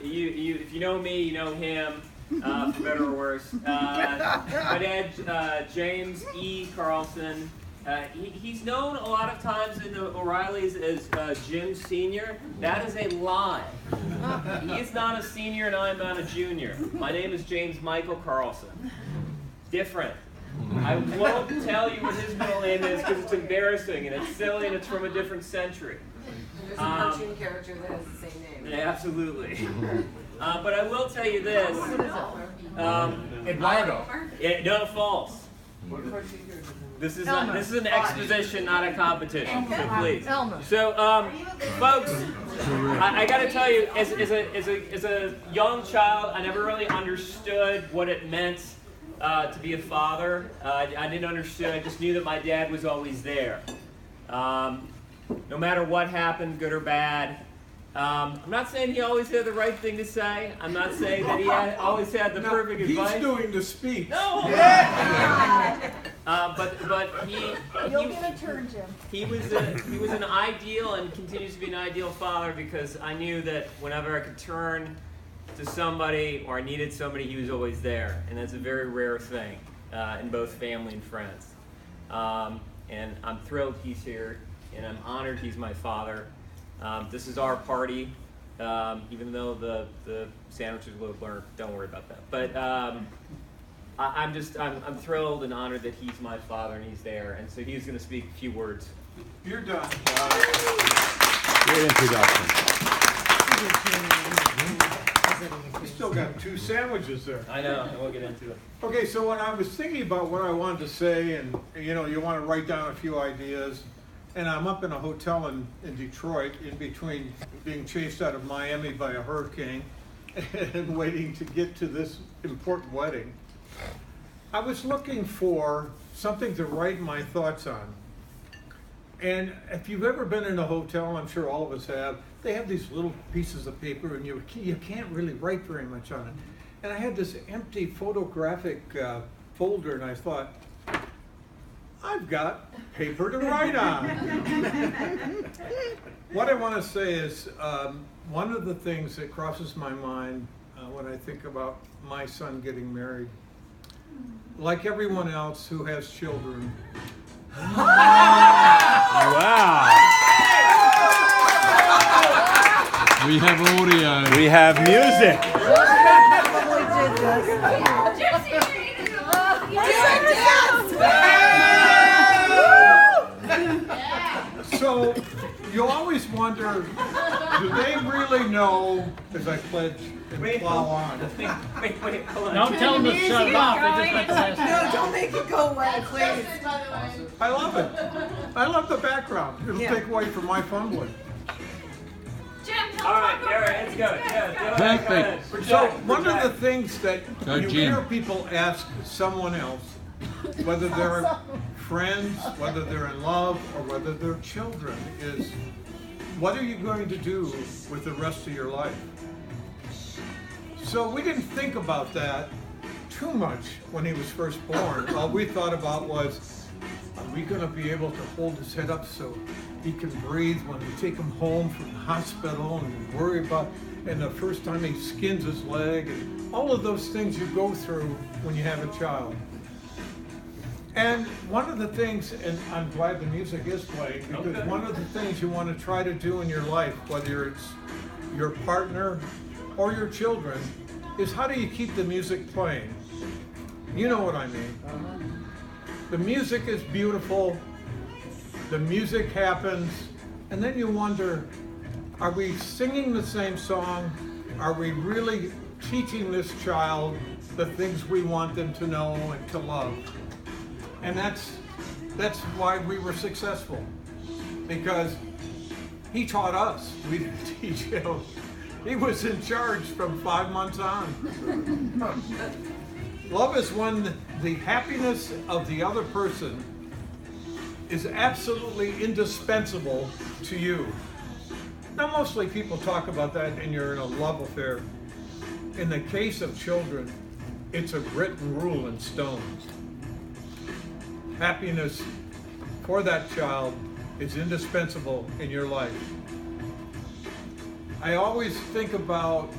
if you know me, you know him, for better or worse. My dad, James E. Carlson, he's known a lot of times in the O'Reillys as Jim Sr. That is a lie. He is not a senior and I am not a junior. My name is James Michael Carlson. Different. I won't tell you what his middle name is because it's embarrassing and it's silly and it's from a different century. There's a cartoon character that has the same name. Yeah, absolutely. But I will tell you this. Eduardo. No, false. This is an exposition, not a competition. So please. So, folks, I got to tell you, as a young child, I never really understood what it meant to be a father. I didn't understand. I just knew that my dad was always there. No matter what happened, good or bad. I'm not saying he always had the right thing to say. I'm not saying that he always had the perfect advice. He's doing the speech. No. But You'll get a turn, Jim. He was an ideal and continues to be an ideal father because I knew that whenever I could turn to somebody or I needed somebody, he was always there, and that's a very rare thing in both family and friends. And I'm thrilled he's here, and I'm honored he's my father. This is our party, even though the sandwich is a little burnt. Don't worry about that. But I'm thrilled and honored that he's my father and he's there, and so he's going to speak a few words. You're done. Great introduction. We still got 2 sandwiches there. I know, and we'll get into it. Okay, so when I was thinking about what I wanted to say, and you want to write down a few ideas, and I'm up in a hotel in Detroit in between being chased out of Miami by a hurricane and waiting to get to this important wedding. I was looking for something to write my thoughts on. And if you've ever been in a hotel, I'm sure all of us have, they have these little pieces of paper and you can't really write very much on it. And I had this empty photographic folder and I thought, I've got paper to write on. What I want to say is one of the things that crosses my mind when I think about my son getting married, like everyone else who has children. Wow. We have audio. We have music. So you always wonder, do they really know, as I pledge and plow on? Wait, hold on. Don't tell them to shut up. They just like to No, don't make it go away, please. I love it. I love the background. It'll take away from my fumbling. All right, let's go. Yeah, Perfect. So one of the things that Go, you Jim. hear people ask someone else, whether they're friends, whether they're in love, or whether they're children, is what are you going to do with the rest of your life? So we didn't think about that too much when he was first born. All we thought about was, are we going to be able to hold his head up so he can breathe when we take him home from the hospital, and worry about, and the first time he skins his leg, and all of those things you go through when you have a child. And one of the things, and I'm glad the music is playing, because one of the things you want to try to do in your life, whether it's your partner or your children, is how do you keep the music playing? You know what I mean. The music is beautiful, the music happens, and then you wonder, are we singing the same song? Are we really teaching this child the things we want them to know and to love? And that's why we were successful, because he taught us. We didn't teach him. He was in charge from 5 months on. Love is when the happiness of the other person is absolutely indispensable to you. Now, mostly people talk about that and you're in a love affair. In the case of children, it's a written rule in stone. Happiness for that child is indispensable in your life. I always think about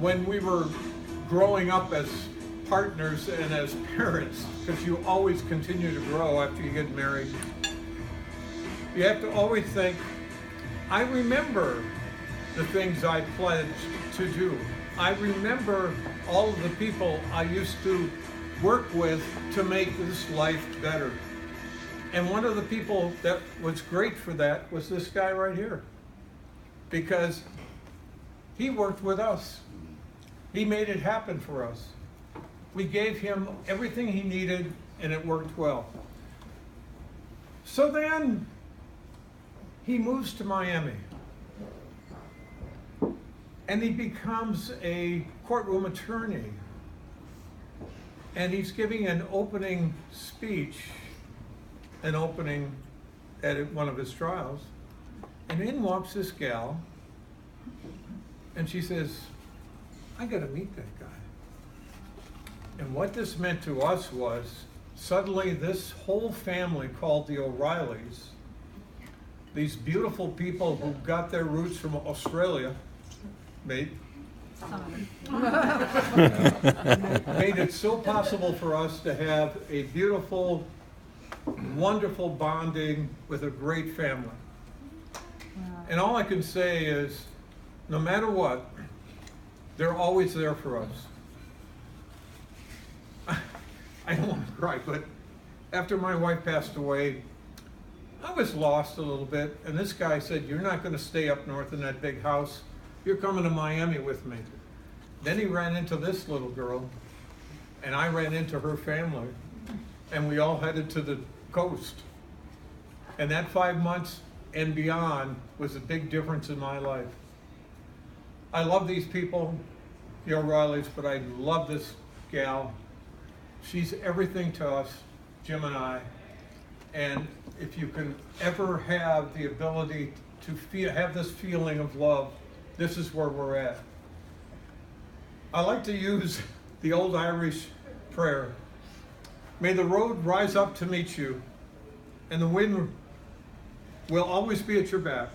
when we were growing up as partners and as parents, because you always continue to grow after you get married, you have to always think, I remember the things I pledged to do. I remember all of the people I used to work with to make this life better. And one of the people that was great for that was this guy right here, because he worked with us. He made it happen for us. We gave him everything he needed, and it worked well. So then he moves to Miami, and he becomes a courtroom attorney, and he's giving an opening speech, at one of his trials, and in walks this gal, and she says, I gotta meet that guy. And what this meant to us was, suddenly this whole family called the O'Reillys, these beautiful people who got their roots from Australia, made it so possible for us to have a beautiful, wonderful bonding with a great family. And all I can say is, no matter what, they're always there for us. I don't want to cry, but after my wife passed away, I was lost a little bit, and this guy said, you're not going to stay up north in that big house. You're coming to Miami with me. Then he ran into this little girl, and I ran into her family, and we all headed to the coast. And that 5 months and beyond was a big difference in my life. I love these people, the O'Reillys, but I love this gal. She's everything to us, Jim and I. And if you can ever have the ability to have this feeling of love, this is where we're at. I like to use the old Irish prayer. May the road rise up to meet you, and the wind will always be at your back.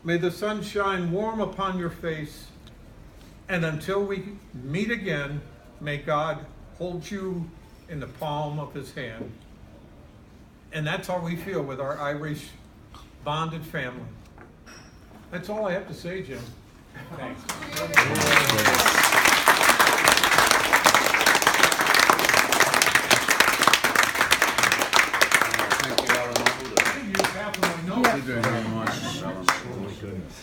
May the sun shine warm upon your face, and until we meet again, may God hold you in the palm of his hand. And that's how we feel with our Irish bonded family. That's all I have to say, Jim. Thanks. Thank you very much. Thank you very much. Oh my goodness.